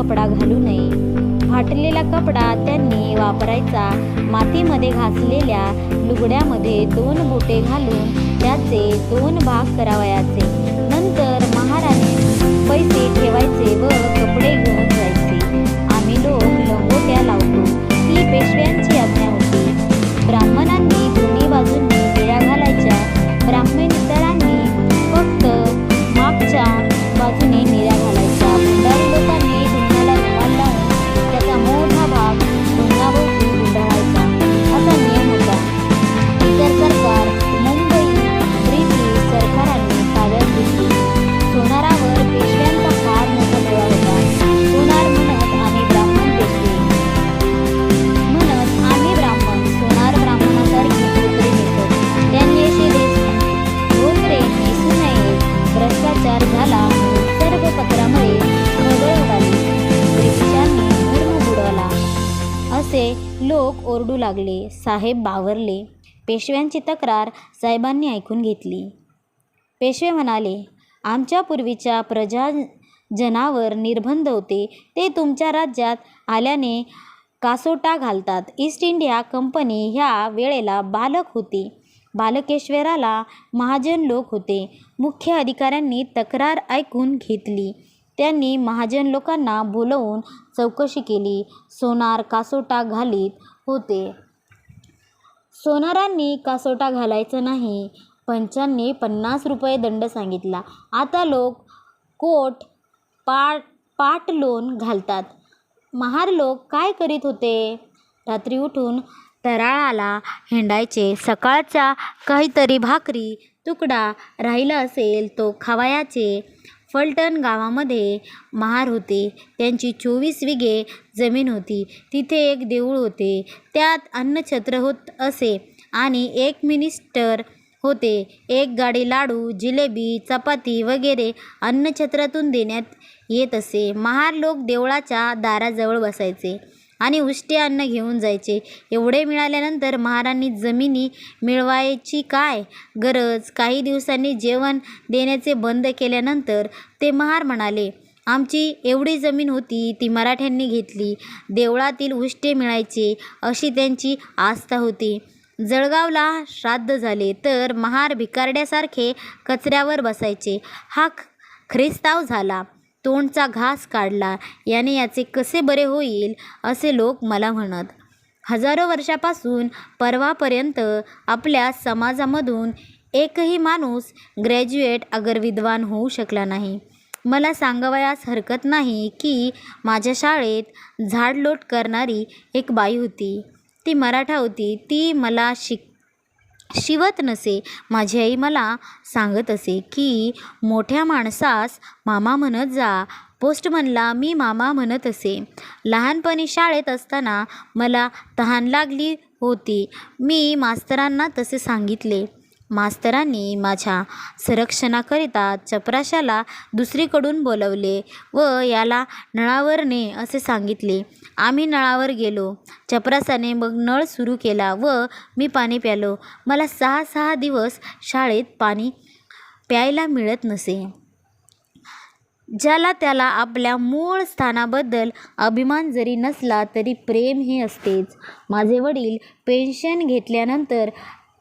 कपडा घालू नये. फाटलेला कपडा त्यांनी वापरायचा. मातीमध्ये घासलेल्या लुगड्यामध्ये 2 बोटे घालून त्याचे 2 भाग करावयाचे. नंतर महाराने पैसे ठेवायचे व कपडे घेऊन जायचे. आम्ही लोक लंगोट्या लावतो ही पेशव्यांची आज्ञा होती. ब्राह्मणांनी दोन्ही बाजूंनी निळ्या घालायच्या. ब्राह्मणेतरांनी फक्त मागच्या बाजूने निळ्या घालायच्या. भंडारी लोकांनी धुण्याला रुमाल लावून त्याचा मोठा भाग धुण्याभोवती गुंडाळायचा असा नियम होता. इतर सरकार मुंबई ब्रिटिश सरकारांनी ताब्यात घेतली. सोनारावर पेशव्यांचा फार मोठा डोळा होता. सोनार म्हणत आम्ही ब्राह्मण पेशवे म्हणत आम्ही ब्राह्मण. सोनार ब्राह्मणासारखी धोतरे नेसत. त्यांनी अशी धोतरे नेसू नये. भ्रष्टाचार झाला. सर्वपत्रामुळे खळबळ उडाली. ब्रिटिशांनी धर्म बुडवला असे लोक ओरडू लागले. साहेब बावरले. पेशव्यांची तक्रार साहेबांनी ऐकून घेतली. पेशवे म्हणाले, आमच्या पूर्वीच्या प्रजाजनावर निर्बंध होते ते तुमच्या राज्यात आल्याने कासोटा घालतात. ईस्ट इंडिया कंपनी ह्या वेळेला बालक होती. बालकेश्वराला महाजन लोक होते. मुख्य अधिकाऱ्यांनी तक्रार ऐकून घेतली. त्यांनी महाजन लोकांना बोलवून चौकशी केली. सोनार कासोटा घालीत होते. सोनारांनी कासोटा घालायचं नाही. पंचांनी 50 रुपये दंड सांगितला. आता लोक कोट पाटलोन घालतात. महार लोक काय करीत होते? रात्री उठून तराळाला हिंडायचे. सकाळचा काहीतरी भाकरी तुकडा राहिला असेल तो खावायचे. फलटण गावामध्ये महार होते. त्यांची 24 विघे जमीन होती. तिथे एक देऊळ होते. त्यात अन्नछत्र होत असे आणि एक मिनिस्टर होते. एक गाडी लाडू, जिलेबी, चपाती वगैरे अन्नछत्रातून देण्यात येत असे. महार लोक देवळाच्या दाराजवळ बसायचे आणि उष्टे अन्न घेऊन जायचे. एवढे मिळाल्यानंतर महारांनी जमिनी मिळवायची काय गरज? काही दिवसांनी जेवण देण्याचे बंद केल्यानंतर ते महार म्हणाले, आमची एवढी जमीन होती ती मराठ्यांनी घेतली. देवळातील उष्टे मिळायचे अशी त्यांची आस्था होती. जळगावला श्राद्ध झाले तर महार भिकारड्यासारखे कचऱ्यावर बसायचे. हा ख्रिस्ताव झाला. तोंडचा घास काढला. याने याचे कसे बरे होईल असे लोक मला म्हणत. हजारो वर्षापासून परवापर्यंत आपल्या समाजामधून एकही माणूस ग्रॅज्युएट अगर विद्वान होऊ शकला नाही. मला सांगावयास हरकत नाही की माझ्या शाळेत झाडलोट करणारी एक बाई होती. ती मराठा होती. ती मला शिवत नसे. माझी आई मला सांगत असे की मोठ्या माणसास मामा म्हणत जा. पोस्टमनला मी मामा म्हणत असे. लहानपणी शाळेत असताना मला तहान लागली होती. मी मास्तरांना तसे सांगितले. मास्तरांनी माझ्या संरक्षणाकरिता चपराशाला दुसरीकडून बोलवले व याला नळावर ने असे सांगितले. आम्ही नळावर गेलो. चपरासाने मग नळ सुरू केला व मी पाणी प्यालो. मला 6 दिवस शाळेत पाणी प्यायला मिळत नसे. ज्याला त्याला आपल्या मूळ स्थानाबद्दल अभिमान जरी नसला तरी प्रेम हे असतेच. माझे वडील पेन्शन घेतल्यानंतर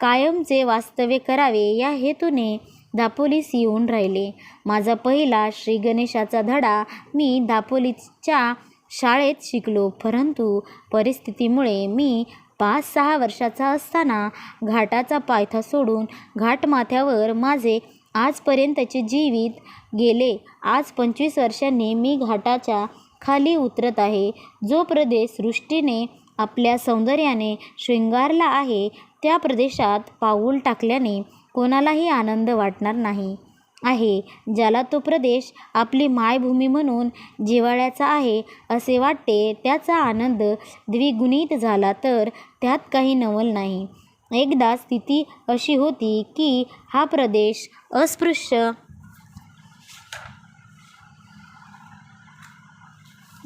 कायमचे वास्तव्य करावे या हेतूने दापोलीस येऊन राहिले. माझा पहिला श्री गणेशाचा धडा मी दापोलीच्या शाळेत शिकलो. परंतु परिस्थितीमुळे मी 5-6 वर्षाचा असताना घाटाचा पायथा सोडून घाटमाथ्यावर माझे आजपर्यंतचे जीवित गेले. आज 25 वर्षांनी मी घाटाच्या खाली उतरत आहे. जो प्रदेश सृष्टीने आपल्या सौंदर्याने शृंगारला आहे त्या प्रदेशात पाऊल टाकल्याने कोणालाही आनंद वाटणार नाही आहे. ज्याला तो प्रदेश आपली मायभूमी म्हणून जिव्हाळ्याचा आहे असे वाटते त्याचा आनंद द्विगुणित झाला तर त्यात काही नवल नाही. एकदा स्थिती अशी होती की हा प्रदेश अस्पृश्य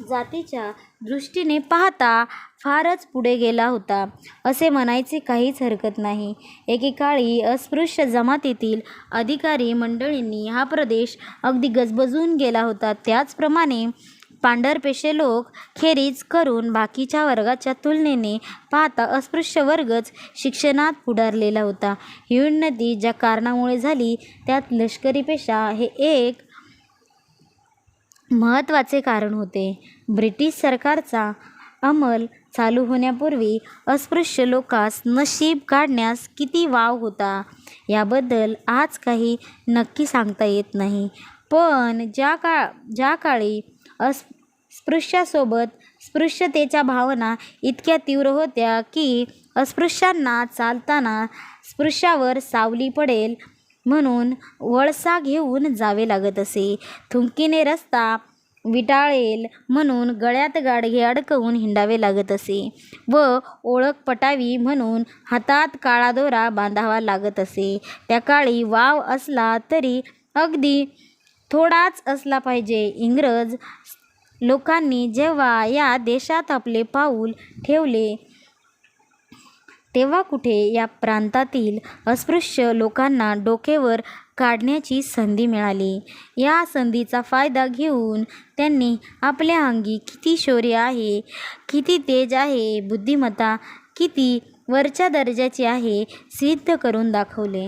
जातीच्या दृष्टीने पाहता फारच पुढे गेला होता असे म्हणायचे काहीच हरकत नाही. एकेकाळी अस्पृश्य जमातीतील अधिकारी मंडळींनी हा प्रदेश अगदी गजबजून गेला होता. त्याचप्रमाणे पांढरपेशे लोक खेरीज करून बाकीच्या वर्गाच्या तुलनेने पाहता अस्पृश्य वर्गच शिक्षणात पुढारलेला होता. ही उन्नती ज्या कारणामुळे झाली त्यात लष्करी पेशा हे एक महत्त्वाचे कारण होते. ब्रिटिश सरकारचा अंमल चालू होण्यापूर्वी अस्पृश्य लोकास नशीब काढण्यास किती वाव होता याबद्दल आज काही नक्की सांगता येत नाही. पण ज्या काळी स्पृश्यासोबत स्पृश्यतेच्या भावना इतक्या तीव्र होत्या की अस्पृश्यांना चालताना स्पृश्यावर सावली पडेल म्हणून वळसा घेऊन जावे लागत असे. थुंकीने रस्ता विटाळेल म्हणून गळ्यात गाडगे अडकवून हिंडावे लागत असे व ओळख पटावी म्हणून हातात काळा दोरा बांधावा लागत असे. त्या काळी वाव असला तरी अगदी थोडाच असला पाहिजे. इंग्रज लोकांनी जेव्हा या देशात आपले पाऊल ठेवले तेव्हा कुठे या प्रांतातील अस्पृश्य लोकांना डोकेवर काढण्याची संधी मिळाली. या संधीचा फायदा घेऊन त्यांनी आपल्या अंगी किती शौर्य आहे, किती तेज आहे, बुद्धिमत्ता किती वरच्या दर्जाची आहे सिद्ध करून दाखवले.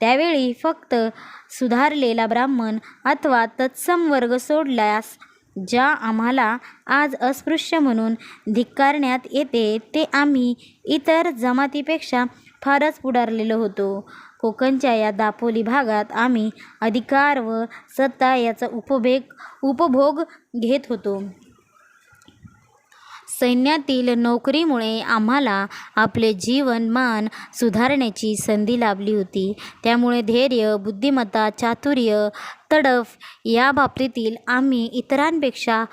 त्यावेळी फक्त सुधारलेला ब्राह्मण अथवा तत्सम वर्ग सोडल्यास ज्या आम्हाला आज अस्पृश्य म्हणून धिक्कारण्यात येते ते आम्ही इतर जमातीपेक्षा फारच पुढारलेलो होतो. कोकणच्या या दापोली भागात आम्ही अधिकार व सत्ता याचा उपभोग घेत होतो. सैन्यातील नोकरीमुळे आम्हाला आपले जीवनमान सुधारण्याची संधी लाभली होती. त्यामुळे धैर्य, बुद्धिमत्ता, चातुर्य, तडफ या बाबतीतील आम्ही इतरांपेक्षा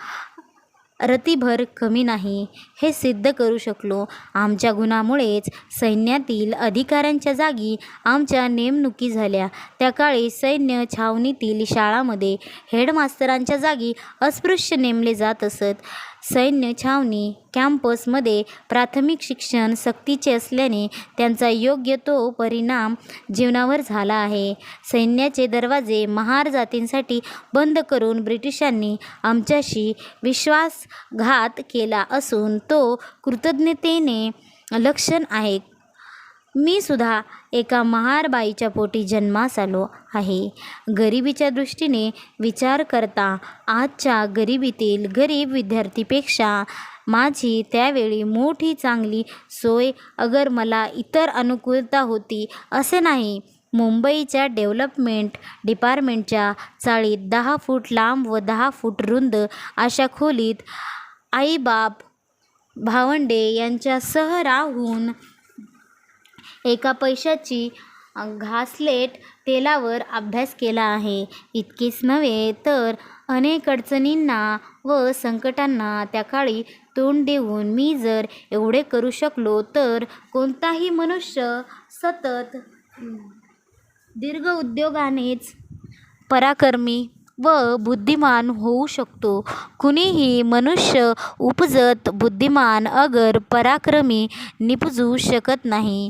रतीभर कमी नाही हे सिद्ध करू शकलो. आमच्या गुणामुळेच सैन्यातील अधिकाऱ्यांच्या जागी आमच्या नेमणुकी झाल्या. त्या काळी सैन्य छावणीतील शाळांमध्ये हेडमास्तरांच्या जागी अस्पृश्य नेमले जात असत. सैन्य छावणी कॅम्पसमध्ये प्राथमिक शिक्षण सक्तीचे असल्याने त्यांचा योग्य तो परिणाम जीवनावर झाला आहे. सैन्याचे दरवाजे महार जातींसाठी बंद करून ब्रिटिशांनी आमच्याशी विश्वासघात केला असून तो कृतज्ञतेने लक्षण आहे. मी सुद्धा एका महार बाईच्या पोटी जन्मास आलो आहे. गरिबीच्या दृष्टीने विचार करता आजच्या गरिबीतील गरीब विद्यार्थीपेक्षा माझी त्यावेळी मोठी चांगली सोय अगर मला इतर अनुकूलता होती असे नाही. मुंबईच्या डेव्हलपमेंट डिपार्टमेंटच्या चाळीत 10 फूट लांब व 10 फूट रुंद अशा खोलीत आईबाप भावंडे यांच्यासह राहून एका पैशाची घासलेट तेलावर अभ्यास केला आहे. इतकेच नव्हे तर अनेक अडचणींना व संकटांना त्या काळी तोंड देऊन मी जर एवढे करू शकलो तर कोणताही मनुष्य सतत दीर्घ उद्योगानेच पराक्रमी व बुद्धिमान होऊ शकतो. कुणीही मनुष्य उपजत बुद्धिमान अगर पराक्रमी निपजू शकत नाही.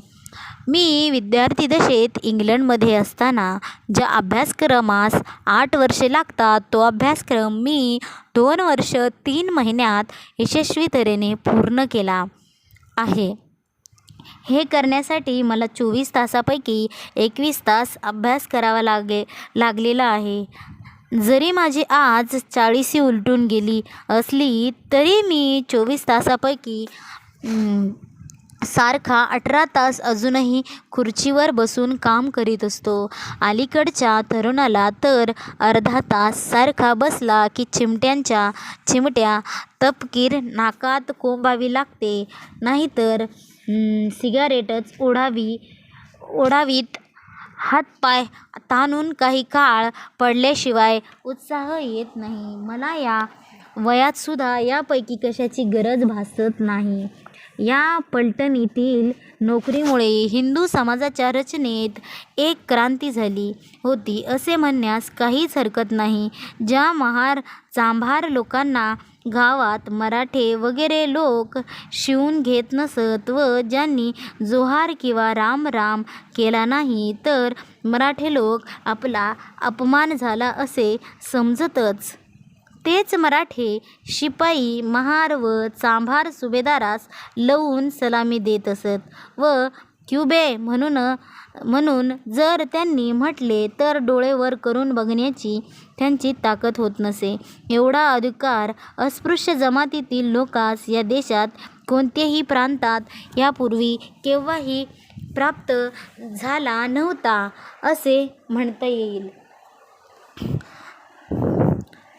मी विद्यार्थी दशेत इंग्लंडमध्ये असताना ज्या अभ्यासक्रमास 8 वर्षे लागतात तो अभ्यासक्रम मी 2 वर्ष 3 महिन्यात यशस्वी तऱ्हेने पूर्ण केला आहे. हे करण्यासाठी मला 24 तासापैकी 21 तास अभ्यास करावा लागलेला आहे. जरी माझी आज 40 उलटून गेली असली तरी मी 24 तासापैकी सारखा 18 तास अजूनही खुर्चीवर बसून काम करीत असतो. अलीकडच्या तरुणाला तर अर्धा तास सारखा बसला की चिमट्या तपकीर नाकात कोंबावी लागते, नाहीतर सिगारेटच ओढावीत हातपाय ताणून काही काळ पडल्याशिवाय उत्साह येत नाही. मला या वयातसुद्धा यापैकी कशाची गरज भासत नाही. या पलटणीतील नोकरीमुळे हिंदू समाजाच्या रचनेत एक क्रांती झाली होती असे म्हणण्यास काहीच हरकत नाही. ज्या महार चांभार लोकांना गावात मराठे वगैरे लोक शिवून घेत नसत व ज्यांनी जोहार किंवा राम राम केला नाही तर मराठे लोक आपला अपमान झाला असे समजतच तेच मराठे शिपाई महार व चांभार सुभेदारास लवून सलामी देत असत व क्युबे म्हणून जर त्यांनी म्हटले तर डोळे वर करून बघण्याची त्यांची ताकद होत नसे. एवढा अधिकार अस्पृश्य जमातीतील लोकांस या देशात कोणत्याही प्रांतात यापूर्वी केव्हाही प्राप्त झाला नव्हता असे म्हणता येईल.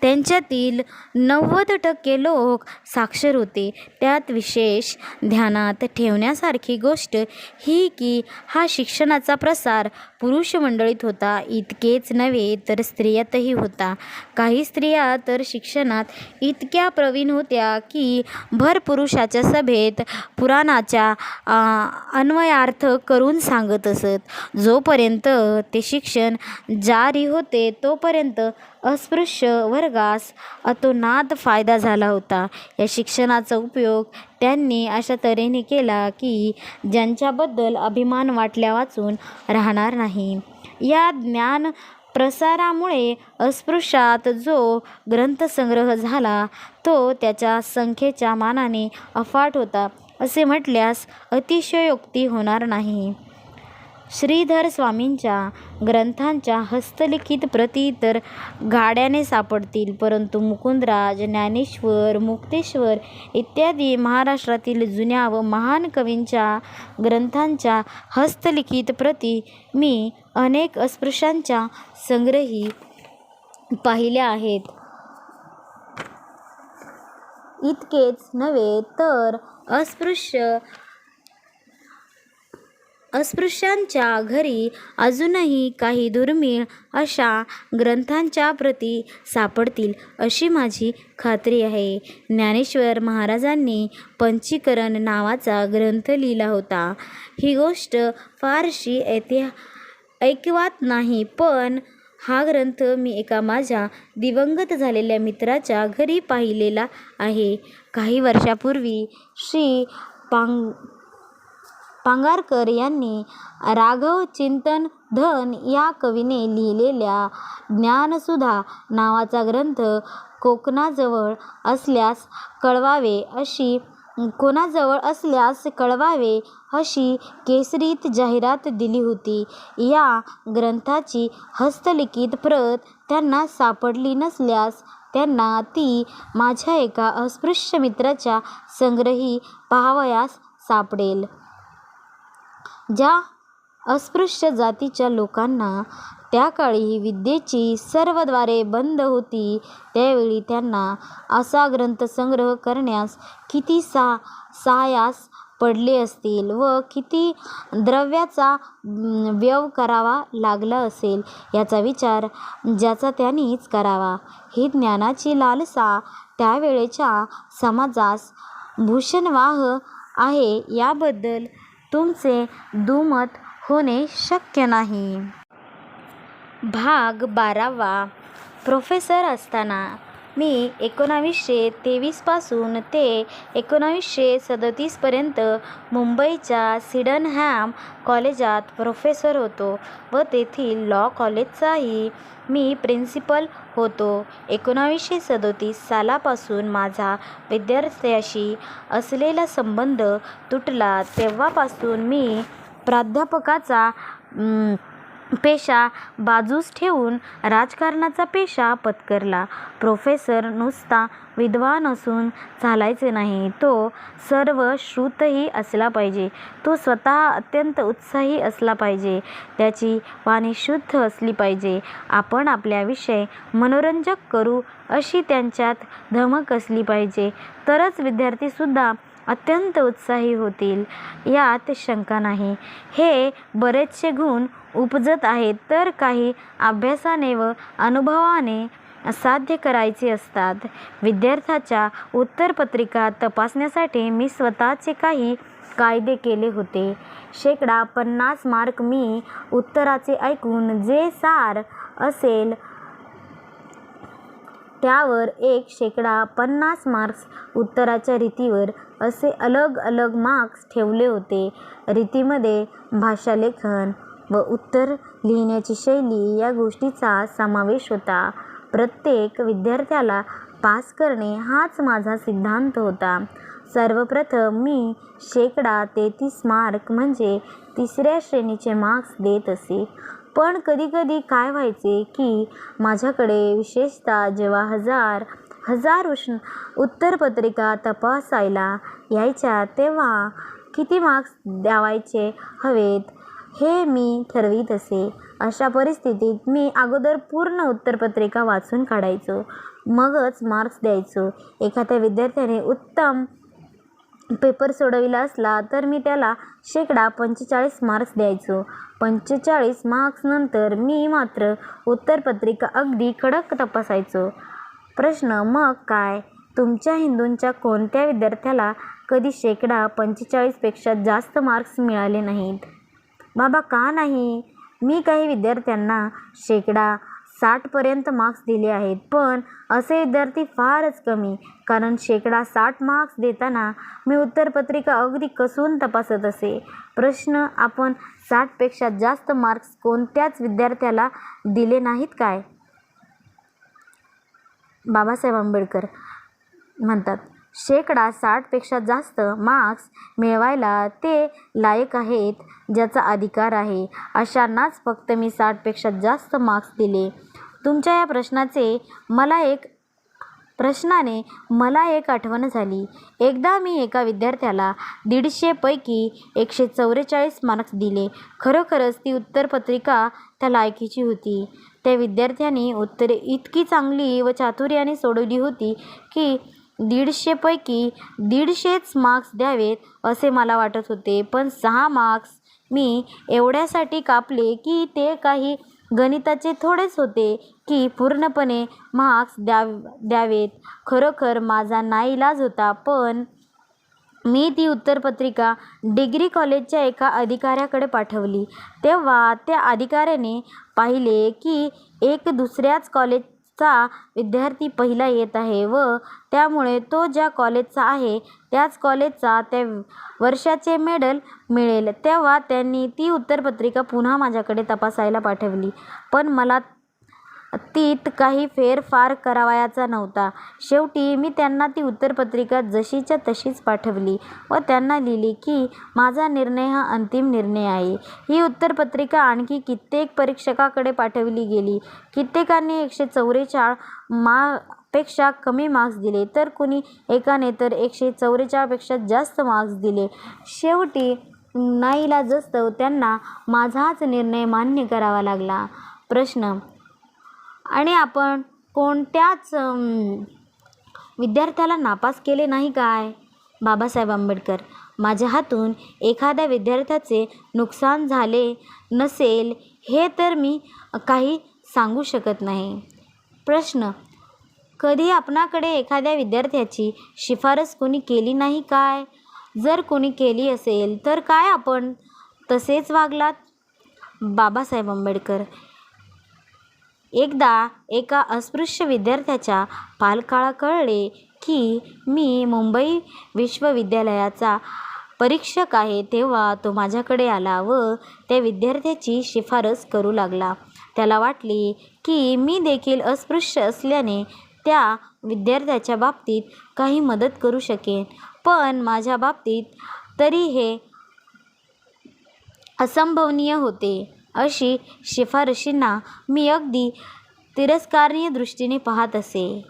त्यांच्यातील 90% लोक साक्षर होते. त्यात विशेष ध्यानात ठेवण्यासारखी गोष्ट ही की हा शिक्षणाचा प्रसार पुरुष मंडळीत होता. इतकेच नव्हे तर स्त्रियातही होता. काही स्त्रिया तर शिक्षणात इतक्या प्रवीण होत्या की भर पुरुषाच्या सभेत पुराणाच्या अन्वयार्थ करून सांगत असत. जोपर्यंत ते शिक्षण जारी होते तोपर्यंत अस्पृश्य वर्गास अतोनात फायदा झाला होता. या शिक्षणाचा उपयोग त्यांनी अशा तऱ्हेने केला की ज्यांच्याबद्दल अभिमान वाटल्या वाचून राहणार नाही. या ज्ञान प्रसारामुळे अस्पृश्यात जो ग्रंथसंग्रह झाला तो त्याच्या संख्येच्या मानाने अफाट होता असे म्हटल्यास अतिशयोक्ती होणार नाही. श्रीधर स्वामींच्या ग्रंथांच्या हस्तलिखित प्रती तर गाड्याने सापडतील, परंतु मुकुंदराज, ज्ञानेश्वर, मुक्तेश्वर इत्यादी महाराष्ट्रातील जुन्या व महान कवींच्या ग्रंथांच्या हस्तलिखित प्रती मी अनेक अस्पृश्यांच्या संग्रही पाहिल्या आहेत. इतकेच नव्हे तर अस्पृश्यांच्या घरी अजूनही काही दुर्मिळ अशा ग्रंथांच्या प्रती सापडतील अशी माझी खात्री आहे. ज्ञानेश्वर महाराजांनी पंचीकरण नावाचा ग्रंथ लिहिला होता. ही गोष्ट फारशी ऐकिवात नाही, पण हा ग्रंथ मी एका माझ्या दिवंगत झालेल्या मित्राच्या घरी पाहिलेला आहे. काही वर्षापूर्वी श्री पांगारकर यांनी राघव चिंतन धन या कवीने लिहिलेल्या ज्ञानसुधा नावाचा ग्रंथ कोणाजवळ असल्यास कळवावे अशी केसरीत जाहिरात दिली होती. या ग्रंथाची हस्तलिखित प्रत त्यांना सापडली नसल्यास त्यांना ती माझ्या एका अस्पृश्य मित्राच्या संग्रही पाहावयास सापडेल. ज्या अस्पृश्य जातीच्या लोकांना त्या काळी विद्येची सर्व द्वारे बंद होती त्यावेळी त्यांना असा ग्रंथसंग्रह करण्यास किती सायास पडले असतील व किती द्रव्याचा व्यय करावा लागला असेल याचा विचार ज्याचा त्यानेच करावा. ही ज्ञानाची लालसा त्यावेळेच्या समाजास भूषणवाह आहे याबद्दल तुमचे दुमत होणे शक्य नाही. भाग 12. प्रोफेसर असताना मी 1923 पासून ते 1937 पर्यंत मुंबईच्या सिडनहॅम कॉलेजात प्रोफेसर होतो व तेथील लॉ कॉलेजचाही मी प्रिन्सिपल होतो. 1937 सालापासून माझा विद्यार्थ्याशी असलेला संबंध तुटला. तेव्हापासून मी प्राध्यापकाचा पेशा बाजूस ठेवून राजकारणाचा पेशा पत्करला. प्रोफेसर नुसता विद्वान असून चालायचे नाही, तो सर्वश्रुतही असला पाहिजे. तो स्वतः अत्यंत उत्साही असला पाहिजे. त्याची वाणी शुद्ध असली पाहिजे. आपण आपल्याविषयी मनोरंजक करू अशी त्यांच्यात धमक असली पाहिजे, तरच विद्यार्थीसुद्धा अत्यंत उत्साही होतील यात शंका नाही. हे बरेचसे गुण उपजत आहेत तर काही अभ्यासाने व अनुभवाने साध्य करायचे असतात. विद्यार्थ्याच्या उत्तरपत्रिका तपासण्यासाठी मी स्वतःचे काही कायदे केले होते. 50% मार्क मी उत्तराचे ऐकून जे सार असेल त्यावर 50% मार्क्स उत्तराच्या रीतीवर असे अलग अलग मार्क्स ठेवले होते. रीतीमध्ये भाषालेखन व उत्तर लिहिण्याची शैली या गोष्टीचा समावेश होता. प्रत्येक विद्यार्थ्याला पास करणे हाच माझा सिद्धांत होता. सर्वप्रथम मी 33% मार्क म्हणजे 3ऱ्या श्रेणीचे मार्क्स देत असे. पण कधीकधी काय व्हायचे की माझ्याकडे विशेषतः जेव्हा हजार उत्तरपत्रिका तपासायला यायच्या तेव्हा किती मार्क्स द्यावायचे हवेत हे मी ठरवीत असे. अशा परिस्थितीत मी अगोदर पूर्ण उत्तरपत्रिका वाचून काढायचो, मगच मार्क्स द्यायचो. एखाद्या विद्यार्थ्याने उत्तम पेपर सोडविला असला तर मी त्याला 45% मार्क्स द्यायचो. 45 मार्क्सनंतर मी मात्र उत्तरपत्रिका अगदी कडक तपासायचो. प्रश्न: मग काय तुमच्या हिंदूंच्या कोणत्या विद्यार्थ्याला कधी 45पेक्षा जास्त मार्क्स मिळाले नाहीत? बाबा, का नाही? मी काही विद्यार्थ्यांना 60% मार्क्स दिले आहेत, पण असे विद्यार्थी फारच कमी. कारण 60 मार्क्स देताना मी उत्तरपत्रिका अगदी कसून तपासत असे. प्रश्न: आपण 60पेक्षा जास्त मार्क्स कोणत्याच विद्यार्थ्याला दिले नाहीत काय? बाबासाहेब आंबेडकर म्हणतात, 60पेक्षा जास्त मार्क्स मिळवायला ते लायक आहेत, ज्याचा अधिकार आहे, अशांनाच फक्त मी 60पेक्षा जास्त मार्क्स दिले. तुमच्या या प्रश्नाने मला एक आठवण झाली. एकदा मी एका विद्यार्थ्याला 150 पैकी 144 मार्क्स दिले. खरोखरच ती उत्तरपत्रिका त्या लायकीची होती. त्या विद्यार्थ्याने उत्तरे इतकी चांगली व चातुर्याने सोडवली होती की 150 पैकी 150च मार्क्स द्यावेत असे मला वाटत होते. पण 6 मार्क्स मी एवढ्यासाठी कापले की ते काही गणिताचे थोडेच होते की पूर्णपणे मार्क्स द्यावेत. खरोखर माझा नाईलाज होता. पण मी ती उत्तरपत्रिका डिग्री कॉलेजच्या एका अधिकाऱ्याकडे पाठवली. तेव्हा त्या अधिकाऱ्याने पाहिले की एक दुसऱ्याच कॉलेजचा विद्यार्थी पहिला येत आहे व त्यामुळे तो ज्या कॉलेजचा आहे त्याच कॉलेजचा त्या वर्षाचे मेडल मिळेल. तेव्हा त्यांनी ती उत्तरपत्रिका पुन्हा माझ्याकडे तपासायला पाठवली. पण मला तीत काही फेरफार करावयाचा नव्हता. शेवटी मी त्यांना ती उत्तरपत्रिका जशीच्या तशीच पाठवली व त्यांना लिहिले की माझा निर्णय हा अंतिम निर्णय आहे. ही उत्तरपत्रिका आणखी कित्येक परीक्षकांकडे पाठवली गेली. कित्येकांनी 144 पेक्षा कमी मार्क्स दिले, तर कुणी एकाने तर 144 पेक्षा जास्त मार्क्स दिले. शेवटी नाईलाजास्तव त्यांना माझाच निर्णय मान्य करावा लागला. प्रश्न: आणि आपण कोणत्याच विद्यार्थ्याला नापास केले नाही काय? बाबासाहेब आंबेडकर: माझ्या हातून एखाद्या विद्यार्थ्याचे नुकसान झाले नसेल हे तर मी काही सांगू शकत नाही. प्रश्न: कधी आपणाकडे एखाद्या विद्यार्थ्याची शिफारस कोणी केली नाही काय? जर कोणी केली असेल तर काय आपण तसेच वागलात? बाबासाहेब आंबेडकर: एकदा एका अस्पृश्य विद्यार्थ्याच्या पालकाला कळले की मी मुंबई विश्वविद्यालयाचा परीक्षक आहे, तेव्हा तो माझ्याकडे आला व त्या विद्यार्थ्याची शिफारस करू लागला. त्याला वाटले की मी देखील अस्पृश्य असल्याने त्या विद्यार्थ्याच्या बाबतीत काही मदत करू शकेन, पण माझ्या बाबतीत तरी हे असंभवनीय होते. अशी शिफारशींना मी अगदी तिरस्कारीय दृष्टीने पाहत असे.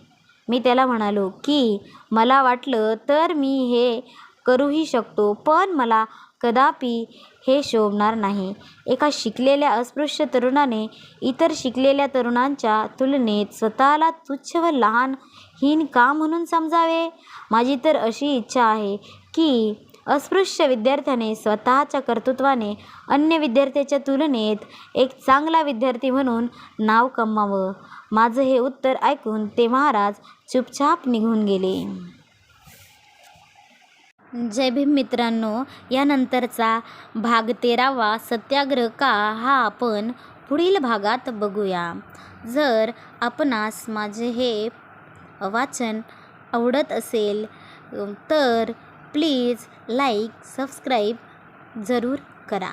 मी त्याला म्हणालो की मला वाटलं तर मी हे करूही शकतो, पण मला कदापि हे शोभणार नाही. एका शिकलेल्या अस्पृश्य तरुणाने इतर शिकलेल्या तरुणांच्या तुलनेत स्वतःला तुच्छ व लहानहीन का म्हणून समजावे? माझी तर अशी इच्छा आहे की अस्पृश्य विद्यार्थ्याने स्वतःच्या कर्तृत्वाने अन्य विद्यार्थ्याच्या तुलनेत एक चांगला विद्यार्थी म्हणून नाव कमवावं. माझं हे उत्तर ऐकून ते महाराज चुपचाप निघून गेले. जय भीम मित्रांनो, यानंतरचा भाग 13वा सत्याग्रह का हा आपण पुढील भागात बघूया. जर आपणास माझे हे वाचन आवडत असेल तर प्लीज लाईक सबस्क्राईब जरूर करा.